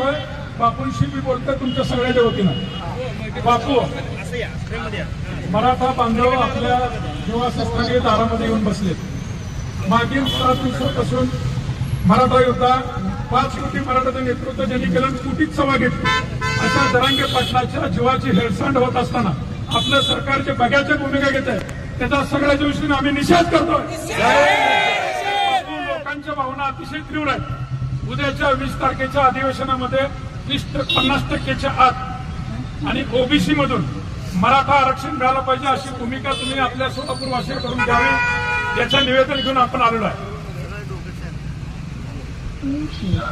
बोलतोय, बापूंशी मी बोलतोय तुमच्या सगळ्याच्या वतीनं। बापू, मराठा बांधव आपल्या निवासस्थानी दारामध्ये येऊन बसलेत। मागील 7 दिवसापासून मराठा योद्धा 5 कोटी मराठाचं नेतृत्व ज्यांनी केलं, कुटीत सभा घेतली, अशा जरांगे पाटलाच्या जीवाची हेळसांड होत असताना आपलं सरकार जे बघ्याची भूमिका घेत आहे त्याचा सगळ्याच्या दृष्टीने आम्ही निषेध करतोय। लोकांच्या भावना अतिशय तीव्र आहेत। उद्याच्या 20 तारखेच्या अधिवेशनामध्ये 50% आत आणि ओबीसी मधून मराठा आरक्षण मिळालं पाहिजे अशी भूमिका तुम्ही आपल्या सोलापूर वासियांकडून घ्यावी, याचं निवेदन घेऊन आपण आलेलो आहे।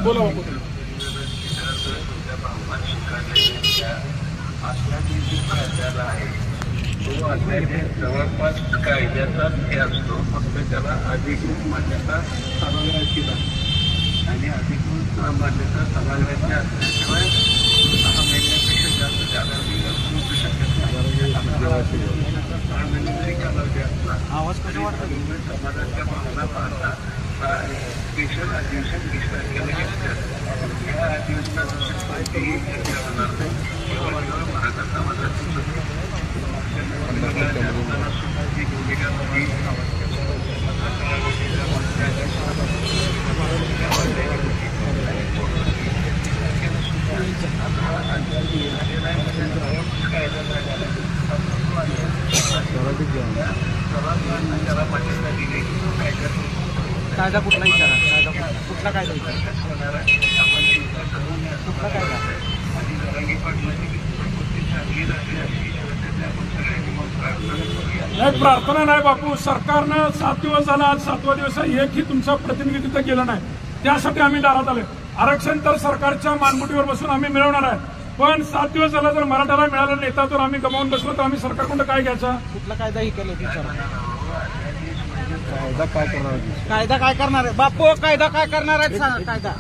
बोला बापू। जवळपास कायद्याचाच हे असतो, फक्त त्याला अधिकृत मान्यता सभागृहाची लागते आणि अधिकृत मान्यता सभागृहाची असल्याशिवाय 6 महिन्यापेक्षा जास्त कालावधी असू शकत नाही। 6 महिने जरी कालावधी असला तरी समाजाच्या भावना पाहता स्पेशल अधिवेशन 20 तारखेला घेतलं। या अधिवेशनात कोणतीही चर्चा होणार नाही। मराठा समाजाची कायदा कुठला विचारा, कायदा कुठला कायदा कुठला कायदा नाही, प्रार्थना नाही बापू। सरकारनं 7 दिवस झाला, आज 7वा दिवस आहे, एकही तुमचं प्रतिनिधित्व केलं नाही। त्यासाठी आम्ही दारात आलोय। आरक्षण तर सरकारच्या मानमुठीवर बसून आम्ही मिळवणार आहे, पण 7 दिवस झाला जर मराठाला मिळालं नेता तर आम्ही गमावून बसलो तर आम्ही सरकारकडून काय घ्यायचा? कुठला कायदा ही केलं विचारा, कायदा काय करणार आहे? कायदा काय करणार आहे बापू? कायदा काय करणार आहे सांगा? कायदा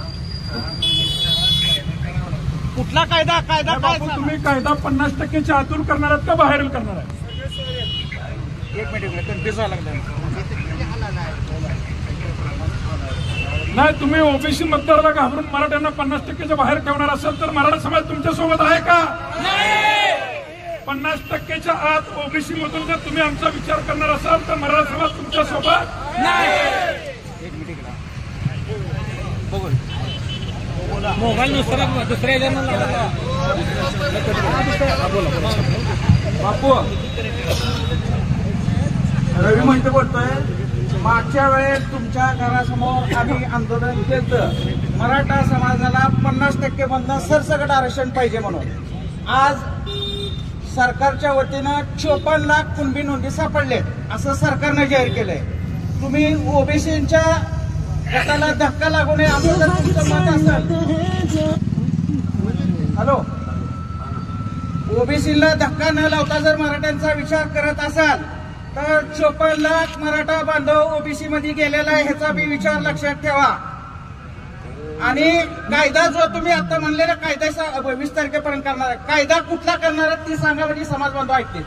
कुठला कायदा? कायदा काय? तुम्ही कायदा 50%च्या आतून करणार आहात का बाहेरून करणार आहे? एक मिनिट कन्फ्युज व्हायला लागलं। नाही, तुम्ही ओबीसी मतदाराला घाबरून मराठ्यांना 50%च्या बाहेर ठेवणार असाल तर मराठा समाज तुमच्या सोबत आहे का? 50%च्या आत ओबीसी मधून जर तुम्ही आमचा विचार करणार असाल तर मराठा समाज तुमच्या सोबत नाही। एक मिनिट बघू मोबाईल दुसऱ्या बापू, रवी म्हणते बोलतोय, मागच्या वेळेस तुमच्या घरासमोर आम्ही आंदोलन केलं, मराठा समाजाला 50% मधनं सरसकट आरक्षण पाहिजे म्हणून। आज सरकारच्या वतीनं 54 लाख कुणबी नोंदी सापडलेत असं सरकारनं जाहीर केलंय। तुम्ही ओबीसीच्या गटाला धक्का लागू नये असं जर तुमचं मत असेल, हॅलो, ओबीसीला धक्का न लावता जर मराठ्यांचा विचार करत असाल तर 54 लाख मराठा बांधव ओबीसी मध्ये गेलेला आहे, ह्याचा बी विचार लक्षात ठेवा। आणि कायदा जो तुम्ही आता म्हणलेला कायदा 20 तारखेपर्यंत करणार आहे, कायदा कुठला करणार आहे ती सांगा, म्हणजे समाज बांधव ऐकतील।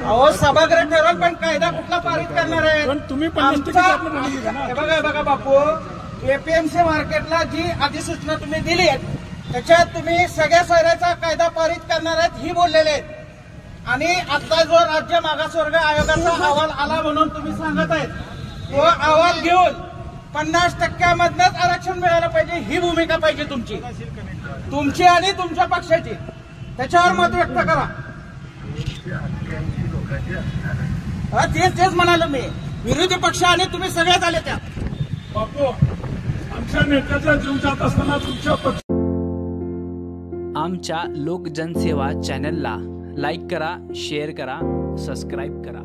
अहो, सभागृह ठरवलं, पण कायदा कुठला पारित करणार आहे? तुम्ही बघा बापू, एपीएमसी मार्केटला जी अधिसूचना तुम्ही दिली आहे त्याच्यात तुम्ही सगळ्या सोयऱ्याचा कायदा पारित करणार आहेत ही बोललेले आहेत। आणि आता जो राज्य मागासवर्ग आयोगाचा अहवाल आला म्हणून तुम्ही सांगत आहेत, तो अहवाल घेऊन 50% मधनच आरक्षण मिळालं पाहिजे ही भूमिका पाहिजे तुमची आणि तुमच्या पक्षाची। त्याच्यावर मत व्यक्त करा। तेच म्हणालो मी, विरोधी पक्ष आणि तुम्ही सगळ्यात आले त्यात। बापू, आमच्या नेत्याचा जीव जात असताना तुमच्या पक्ष आमच्या लोक जनसेवा चॅनलला लाईक करा, शेअर करा, सबस्क्राईब करा।